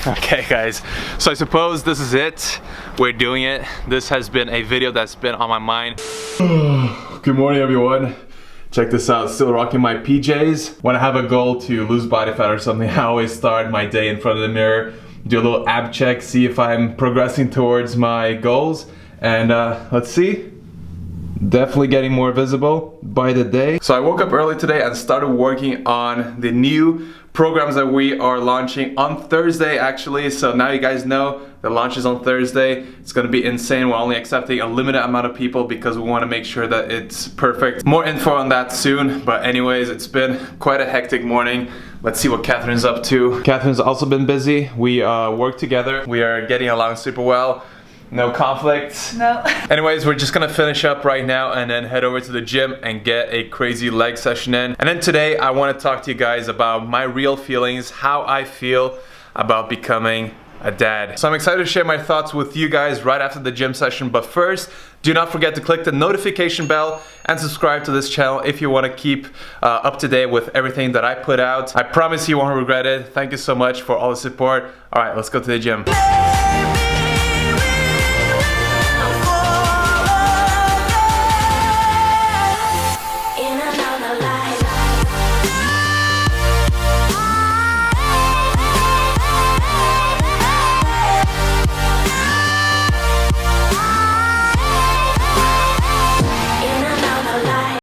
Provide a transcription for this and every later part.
Okay guys, so I suppose this is it. We're doing it. This has been a video that's been on my mind. Good morning everyone. Check this out, still rocking my PJs. When I have a goal to lose body fat or something, I always start my day in front of the mirror, do a little ab check, see if I'm progressing towards my goals. And let's see. Definitely getting more visible by the day. So I woke up early today and started working on the new programs that we are launching on Thursday actually. So now you guys know the launch is on Thursday. It's gonna be insane. We're only accepting a limited amount of people because we wanna make sure that it's perfect. More info on that soon. But anyways, it's been quite a hectic morning. Let's see what Catherine's up to. Catherine's also been busy. We work together. We are getting along super well. No conflict? No. Anyways, we're just gonna finish up right now and then head over to the gym and get a crazy leg session in. And then today I want to talk to you guys about my real feelings, how I feel about becoming a dad. So I'm excited to share my thoughts with you guys right after the gym session. But first, do not forget to click the notification bell and subscribe to this channel if you want to keep up to date with everything that I put out. I promise you won't regret it. Thank you so much for all the support. All right, let's go to the gym.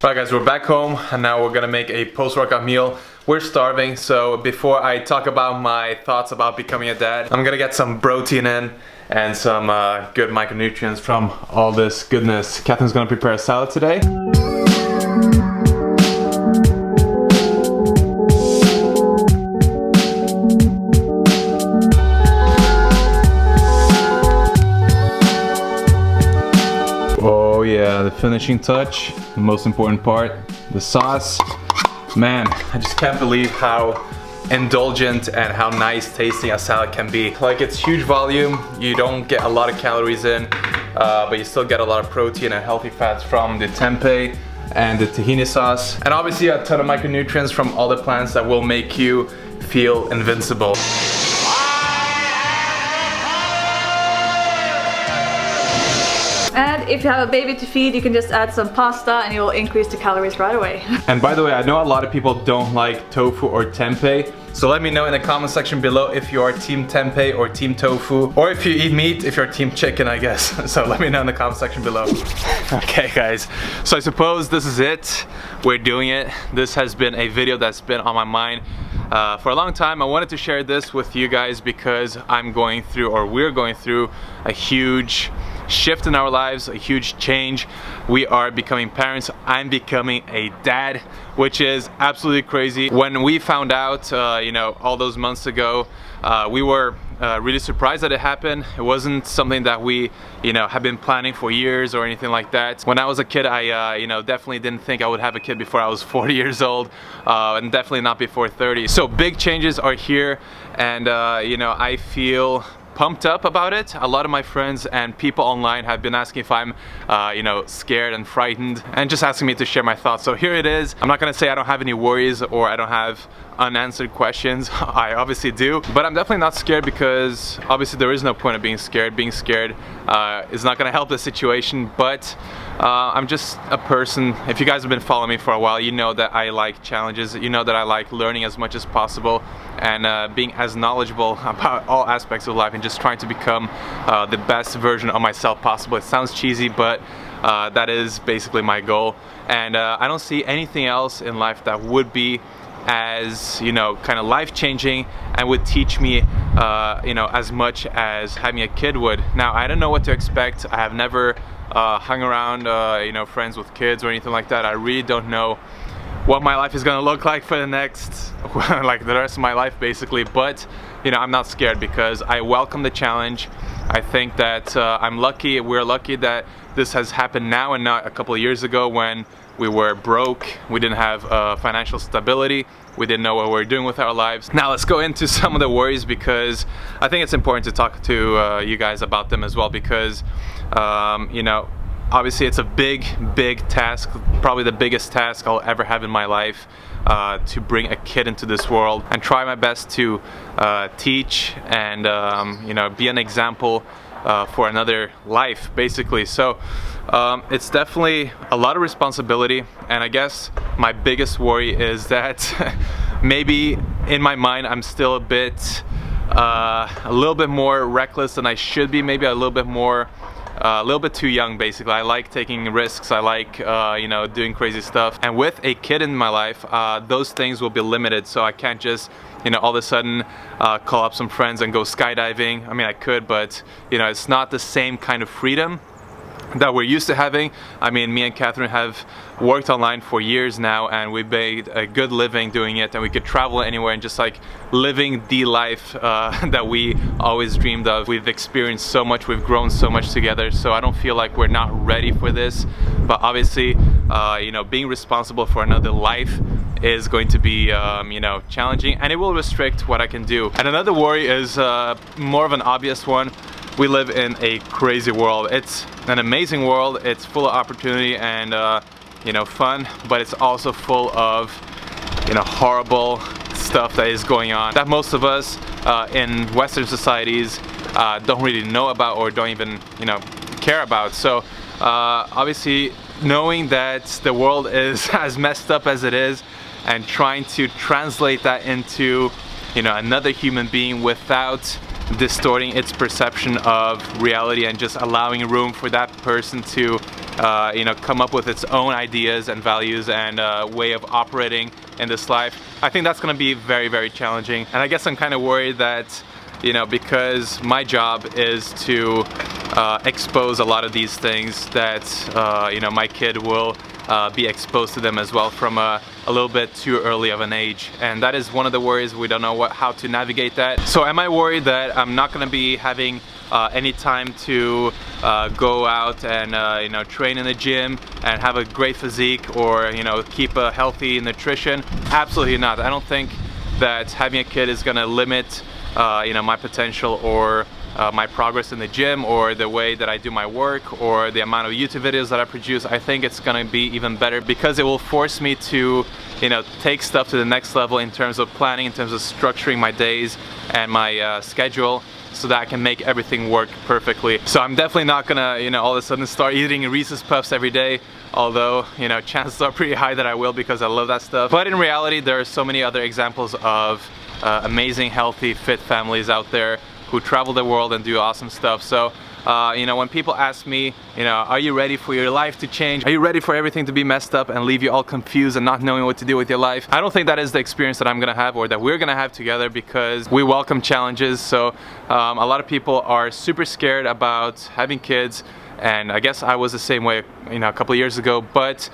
Alright guys, we're back home and now we're gonna make a post-workout meal. We're starving, so before I talk about my thoughts about becoming a dad, I'm gonna get some protein in and some good micronutrients from all this goodness. Catherine's gonna prepare a salad today. Oh yeah, the finishing touch, the most important part, the sauce. Man, I just can't believe how indulgent and how nice tasting a salad can be. Like, it's huge volume, you don't get a lot of calories in, but you still get a lot of protein and healthy fats from the tempeh and the tahini sauce. And obviously a ton of micronutrients from all the plants that will make you feel invincible. And if you have a baby to feed, you can just add some pasta and it will increase the calories right away. And by the way, I know a lot of people don't like tofu or tempeh, so let me know in the comment section below if you are team tempeh or team tofu, or if you eat meat, if you're team chicken, I guess. So let me know in the comment section below. Okay guys, so I suppose this is it. We're doing it. This has been a video that's been on my mind for a long time. I wanted to share this with you guys because I'm going through, or we're going through, a huge shift in our lives, a huge change. We are becoming parents. I'm becoming a dad, which is absolutely crazy. When we found out, you know, all those months ago, we were really surprised that it happened. It wasn't something that we, you know, have been planning for years or anything like that. When I was a kid, I, you know, definitely didn't think I would have a kid before I was 40 years old, and definitely not before 30. So big changes are here, and you know, I feel pumped up about it. A lot of my friends and people online have been asking if I'm you know, scared and frightened, and just asking me to share my thoughts. So here it is. I'm not gonna say I don't have any worries or I don't have unanswered questions. I obviously do, but I'm definitely not scared because obviously there is no point of being scared. Being scared is not gonna help the situation, but I'm just a person. If you guys have been following me for a while, you know that I like challenges. You know that I like learning as much as possible and being as knowledgeable about all aspects of life and just trying to become the best version of myself possible. It sounds cheesy, but that is basically my goal. And I don't see anything else in life that would be as, you know, kind of life-changing and would teach me you know, as much as having a kid would. Now, I don't know what to expect. I have never hung around you know, friends with kids or anything like that. I really don't know what my life is gonna look like for the next like the rest of my life basically, but you know, I'm not scared because I welcome the challenge. I think that I'm lucky, we're lucky that this has happened now and not a couple of years ago when we were broke, we didn't have financial stability, we didn't know what we were doing with our lives. Now let's go into some of the worries because I think it's important to talk to you guys about them as well, because you know, obviously it's a big task, probably the biggest task I'll ever have in my life. to bring a kid into this world and try my best to teach and you know, be an example for another life, basically. So it's definitely a lot of responsibility, and I guess my biggest worry is that maybe in my mind I'm still a little bit more reckless than I should be, maybe a little bit too young, basically. I like taking risks, I like you know, doing crazy stuff, and with a kid in my life, those things will be limited, so I can't just, you know, all of a sudden call up some friends and go skydiving. I mean, I could, but you know, it's not the same kind of freedom that we're used to having. I mean, me and Catherine have worked online for years now, and we made a good living doing it, and we could travel anywhere and just like living the life that we always dreamed of. We've experienced so much, we've grown so much together, so I don't feel like we're not ready for this. But obviously, you know, being responsible for another life is going to be you know, challenging, and it will restrict what I can do. And another worry is more of an obvious one. We live in a crazy world. It's an amazing world. It's full of opportunity and you know, fun, but it's also full of, you know, horrible stuff that is going on that most of us in Western societies don't really know about or don't even, you know, care about. So obviously, knowing that the world is as messed up as it is, and trying to translate that into, you know, another human being without distorting its perception of reality and just allowing room for that person to you know, come up with its own ideas and values and way of operating in this life. I think that's going to be very, very challenging, and I guess I'm kind of worried that, you know, because my job is to expose a lot of these things, that you know, my kid will be exposed to them as well from a little bit too early of an age, and that is one of the worries. We don't know how to navigate that. So am I worried that I'm not going to be having any time to go out and you know, train in the gym and have a great physique, or you know, keep a healthy nutrition? Absolutely not. I don't think that having a kid is going to limit you know, my potential or my progress in the gym, or the way that I do my work, or the amount of YouTube videos that I produce. I think it's gonna be even better because it will force me to, you know, take stuff to the next level in terms of planning, in terms of structuring my days and my schedule, so that I can make everything work perfectly. So I'm definitely not gonna, you know, all of a sudden start eating Reese's Puffs every day, although, you know, chances are pretty high that I will, because I love that stuff. But in reality, there are so many other examples of amazing, healthy, fit families out there who travel the world and do awesome stuff. So you know, when people ask me, you know, are you ready for your life to change? Are you ready for everything to be messed up and leave you all confused and not knowing what to do with your life? I don't think that is the experience that I'm gonna have, or that we're gonna have together, because we welcome challenges. So a lot of people are super scared about having kids, and I guess I was the same way, you know, a couple of years ago. But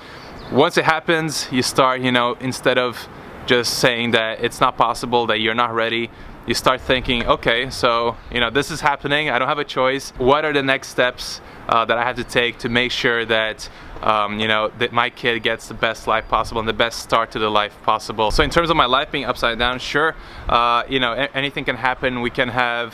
once it happens, you start, you know, instead of just saying that it's not possible, that you're not ready, you start thinking, okay, so, you know, this is happening, I don't have a choice. What are the next steps that I have to take to make sure that you know, that my kid gets the best life possible and the best start to the life possible? So in terms of my life being upside down, sure, you know, anything can happen. We can have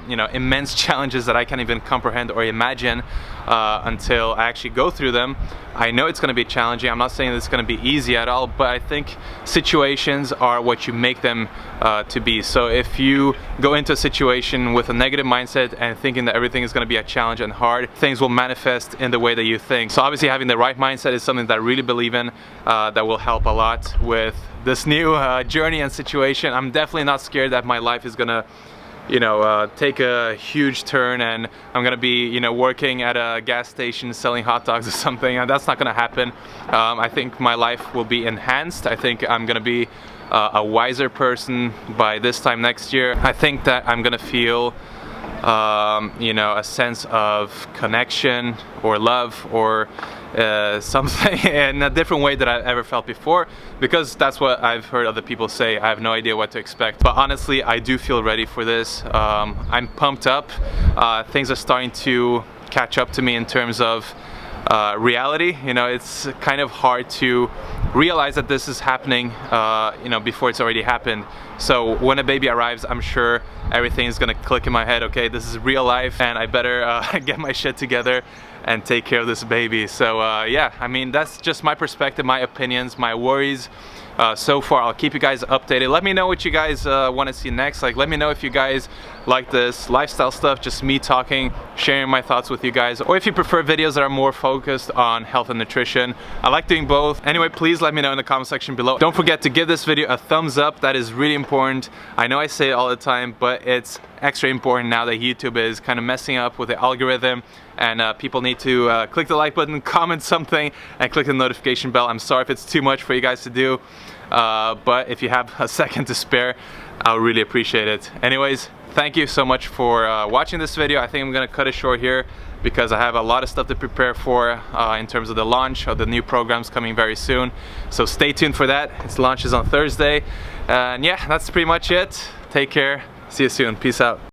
you know, immense challenges that I can't even comprehend or imagine until I actually go through them. I know it's going to be challenging. I'm not saying it's going to be easy at all, but I think situations are what you make them to be. So if you go into a situation with a negative mindset and thinking that everything is going to be a challenge and hard, things will manifest in the way that you think. So obviously having the right mindset is something that I really believe in, that will help a lot with this new journey and situation. I'm definitely not scared that my life is gonna, you know, take a huge turn and I'm gonna be, you know, working at a gas station selling hot dogs or something. That's not gonna happen. I think my life will be enhanced. I think I'm gonna be a wiser person by this time next year. I think that I'm gonna feel you know, a sense of connection or love or something in a different way that I've ever felt before, because that's what I've heard other people say. I have no idea what to expect, but honestly I do feel ready for this. I'm pumped up. Things are starting to catch up to me in terms of reality. You know, it's kind of hard to realize that this is happening, you know, before it's already happened. So when a baby arrives, I'm sure everything is gonna click in my head. Okay, this is real life, and I better get my shit together and take care of this baby. So yeah, I mean, that's just my perspective, my opinions, my worries. So far, I'll keep you guys updated. Let me know what you guys want to see next. Like, let me know if you guys like this lifestyle stuff, just me talking, sharing my thoughts with you guys, or if you prefer videos that are more focused on health and nutrition. I like doing both. Anyway, please let me know in the comment section below. Don't forget to give this video a thumbs up. That is really important. I know I say it all the time, but it's extra important now that YouTube is kind of messing up with the algorithm, and people need to click the like button, comment something, and click the notification bell. I'm sorry if it's too much for you guys to do, but if you have a second to spare, I'll really appreciate it. Anyways, thank you so much for watching this video. I think I'm gonna cut it short here because I have a lot of stuff to prepare for in terms of the launch of the new programs coming very soon. So stay tuned for that. Its launch is on Thursday. And yeah, that's pretty much it. Take care. See you soon. Peace out.